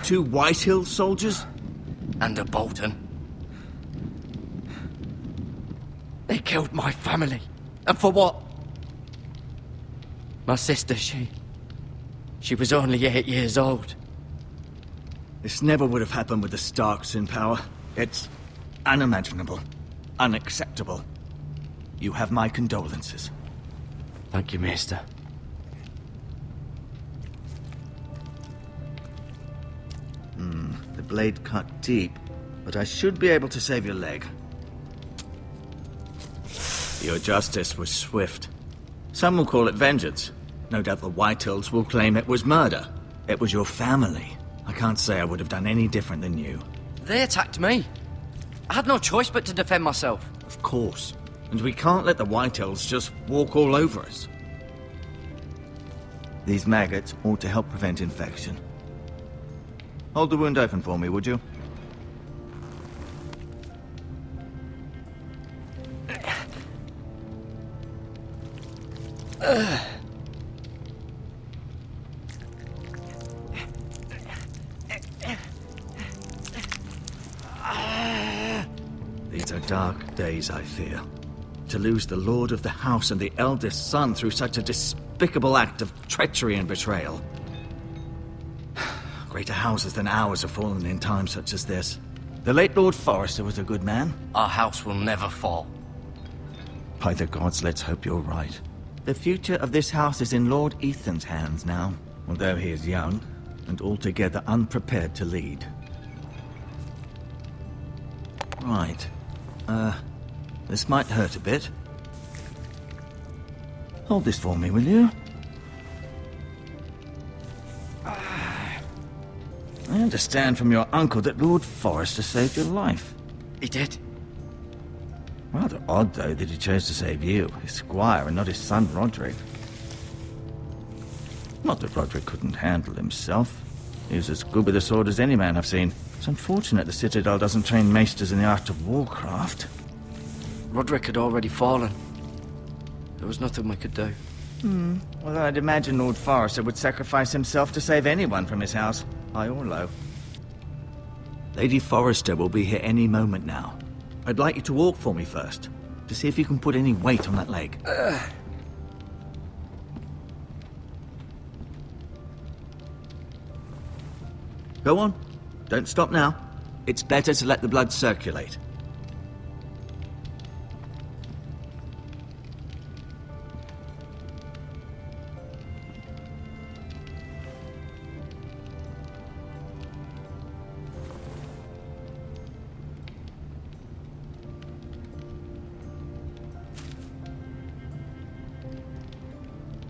2 Whitehill soldiers? And a Bolton. They killed my family. And for what? My sister, she was only 8 years old. This never would have happened with the Starks in power. It's unimaginable. Unacceptable. You have my condolences. Thank you, Maester. The blade cut deep, but I should be able to save your leg. Your justice was swift. Some will call it vengeance. No doubt the Whitehills will claim it was murder. It was your family. I can't say I would have done any different than you. They attacked me. I had no choice but to defend myself. Of course. And we can't let the Whitehills just walk all over us. These maggots ought to help prevent infection. Hold the wound open for me, would you? These are dark days, I fear. To lose the lord of the house and the eldest son through such a despicable act of treachery and betrayal. Greater houses than ours have fallen in times such as this. The late Lord Forrester was a good man. Our house will never fall. By the gods, let's hope you're right. The future of this house is in Lord Ethan's hands now, although he is young and altogether unprepared to lead. Right. This might hurt a bit. Hold this for me, will you? I understand from your uncle that Lord Forrester saved your life. He did. Rather odd, though, that he chose to save you, his squire, and not his son Roderick. Not that Roderick couldn't handle himself. He was as good with a sword as any man I've seen. It's unfortunate the Citadel doesn't train maesters in the art of warcraft. Roderick had already fallen. There was nothing we could do. Although I'd imagine Lord Forrester would sacrifice himself to save anyone from his house, high or low. Lady Forrester will be here any moment now. I'd like you to walk for me first, to see if you can put any weight on that leg. Go on. Don't stop now. It's better to let the blood circulate.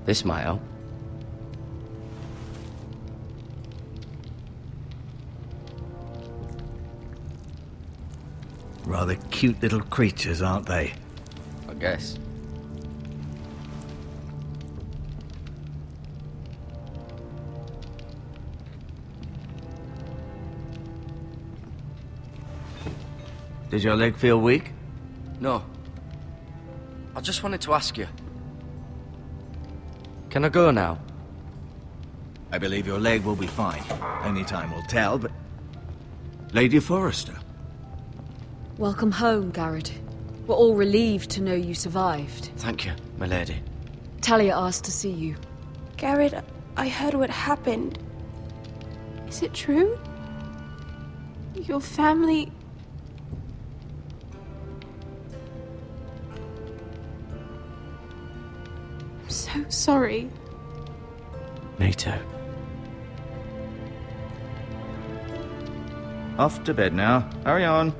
This might help. Rather cute little creatures, aren't they? I guess. Does your leg feel weak? No. I just wanted to ask you. Can I go now? I believe your leg will be fine. Only time will tell, but... Lady Forrester. Welcome home, Garrett. We're all relieved to know you survived. Thank you, my lady. Talia asked to see you. Garrett, I heard what happened. Is it true? Your family... I'm so sorry. Me too. Off to bed now. Hurry on.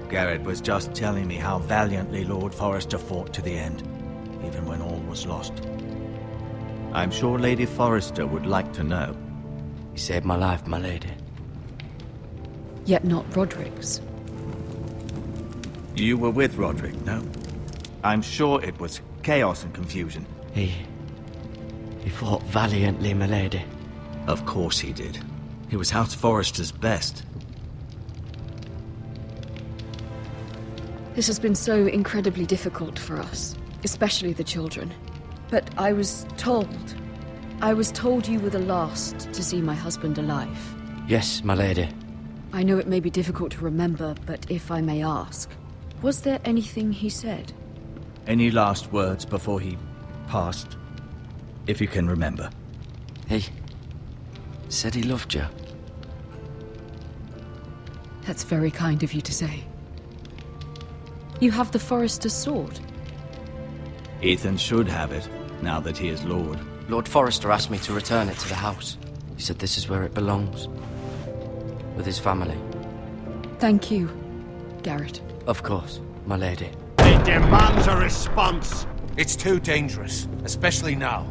Garrett was just telling me how valiantly Lord Forrester fought to the end, even when all was lost. I'm sure Lady Forrester would like to know. You saved my life, my lady. Yet not Roderick's. You were with Roderick, no? I'm sure it was chaos and confusion. He fought valiantly, my lady. Of course he did. He was House Forrester's best. This has been so incredibly difficult for us, especially the children. But I was told you were the last to see my husband alive. Yes, my lady. I know it may be difficult to remember, but if I may ask, was there anything he said? Any last words before he passed? If you can remember. He said he loved you. That's very kind of you to say. You have the Forester's sword. Ethan should have it, now that he is Lord. Lord Forrester asked me to return it to the house. He said this is where it belongs. With his family. Thank you, Garrett. Of course, my lady. It demands a response. It's too dangerous, especially now.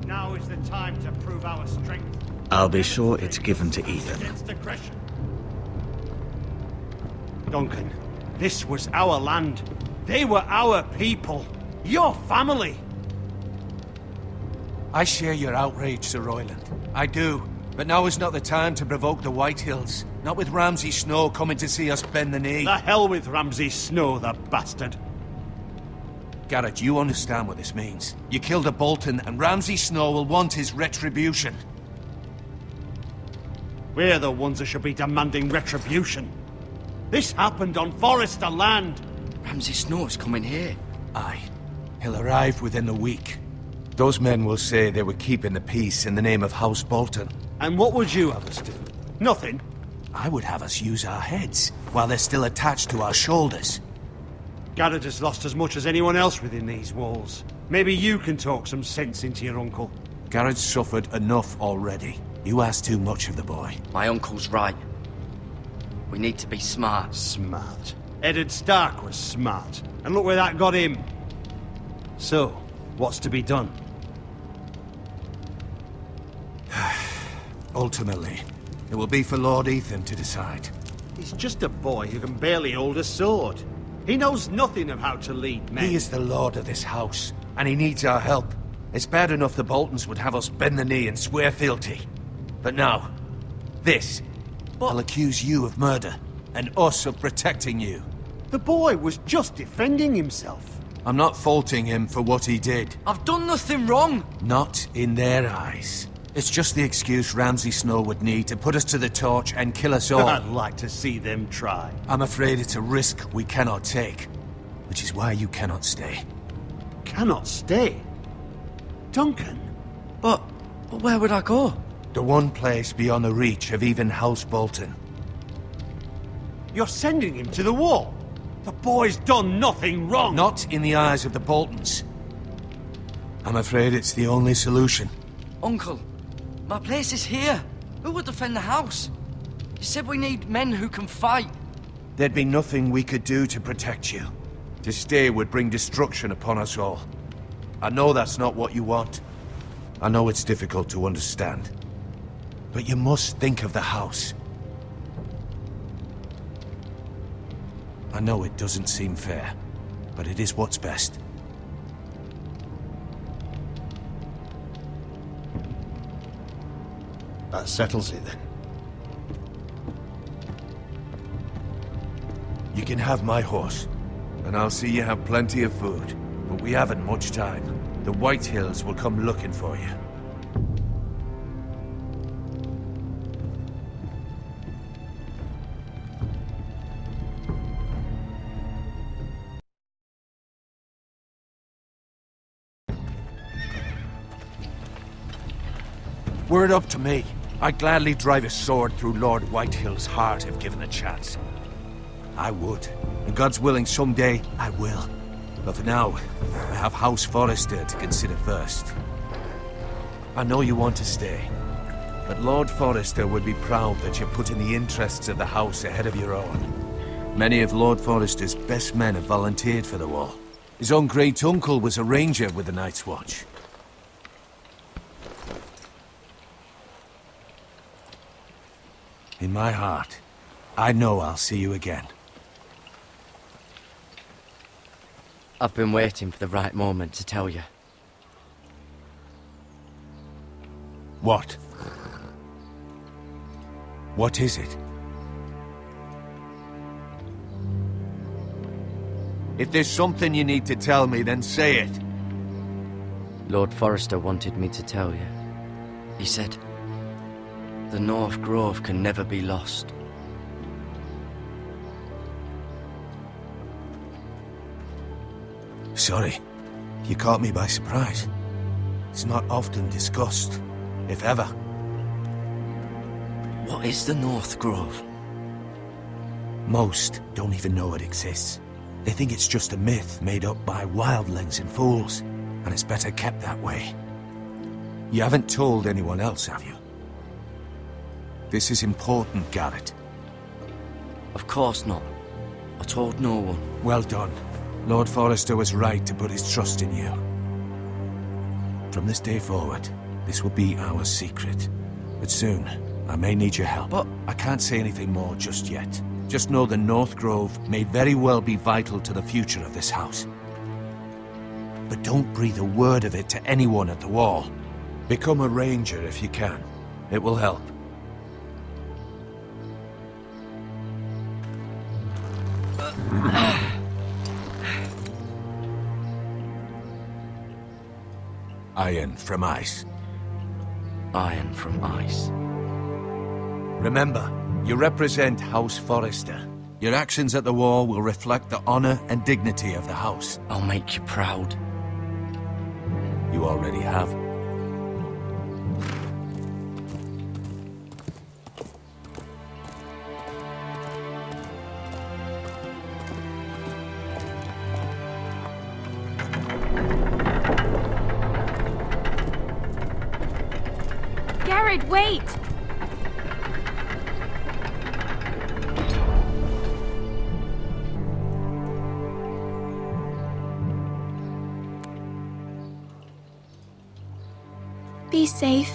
Now is the time to prove our strength. I'll be sure it's given to Ethan. Against aggression. Duncan, this was our land. They were our people. Your family. I share your outrage, Sir Royland. I do. But now is not the time to provoke the Whitehills. Not with Ramsay Snow coming to see us bend the knee. The hell with Ramsay Snow, the bastard. Garrett, you understand what this means. You killed a Bolton, and Ramsay Snow will want his retribution. We're the ones that should be demanding retribution. This happened on Forester land. Ramsay Snow's coming here. Aye. He'll arrive within a week. Those men will say they were keeping the peace in the name of House Bolton. And what would you have us do? Nothing. I would have us use our heads, while they're still attached to our shoulders. Garrett has lost as much as anyone else within these walls. Maybe you can talk some sense into your uncle. Garrett's suffered enough already. You ask too much of the boy. My uncle's right. We need to be smart. Smart. Eddard Stark was smart. And look where that got him. So, what's to be done? Ultimately, it will be for Lord Ethan to decide. He's just a boy who can barely hold a sword. He knows nothing of how to lead men. He is the lord of this house, and he needs our help. It's bad enough the Boltons would have us bend the knee and swear fealty. But now, this. I'll accuse you of murder, and us of protecting you. The boy was just defending himself. I'm not faulting him for what he did. I've done nothing wrong. Not in their eyes. It's just the excuse Ramsay Snow would need to put us to the torch and kill us all. I'd like to see them try. I'm afraid it's a risk we cannot take, which is why you cannot stay. Cannot stay? Duncan? But where would I go? The one place beyond the reach of even House Bolton. You're sending him to the wall? The boy's done nothing wrong! Not in the eyes of the Boltons. I'm afraid it's the only solution. Uncle, my place is here. Who would defend the house? You said we need men who can fight. There'd be nothing we could do to protect you. To stay would bring destruction upon us all. I know that's not what you want. I know it's difficult to understand. But you must think of the house. I know it doesn't seem fair, but it is what's best. That settles it then. You can have my horse, and I'll see you have plenty of food. But we haven't much time. The Whitehills will come looking for you. Were it up to me, I'd gladly drive a sword through Lord Whitehill's heart if given a chance. I would. And God's willing, someday I will. But for now, I have House Forester to consider first. I know you want to stay, but Lord Forester would be proud that you're putting the interests of the house ahead of your own. Many of Lord Forester's best men have volunteered for the war. His own great-uncle was a ranger with the Night's Watch. In my heart, I know I'll see you again. I've been waiting for the right moment to tell you. What? What is it? If there's something you need to tell me, then say it. Lord Forrester wanted me to tell you. He said, the North Grove can never be lost. Sorry. You caught me by surprise. It's not often discussed, if ever. What is the North Grove? Most don't even know it exists. They think it's just a myth made up by wildlings and fools, and it's better kept that way. You haven't told anyone else, have you? This is important, Garrett. Of course not. I told no one. Well done. Lord Forrester was right to put his trust in you. From this day forward, this will be our secret. But soon, I may need your help. But I can't say anything more just yet. Just know the North Grove may very well be vital to the future of this house. But don't breathe a word of it to anyone at the wall. Become a ranger if you can. It will help. Iron from ice. iron from ice. Remember, you represent House Forrester. Your actions at the wall will reflect the honor and dignity of the house. I'll make you proud. You already have. Garrett, wait! Be safe.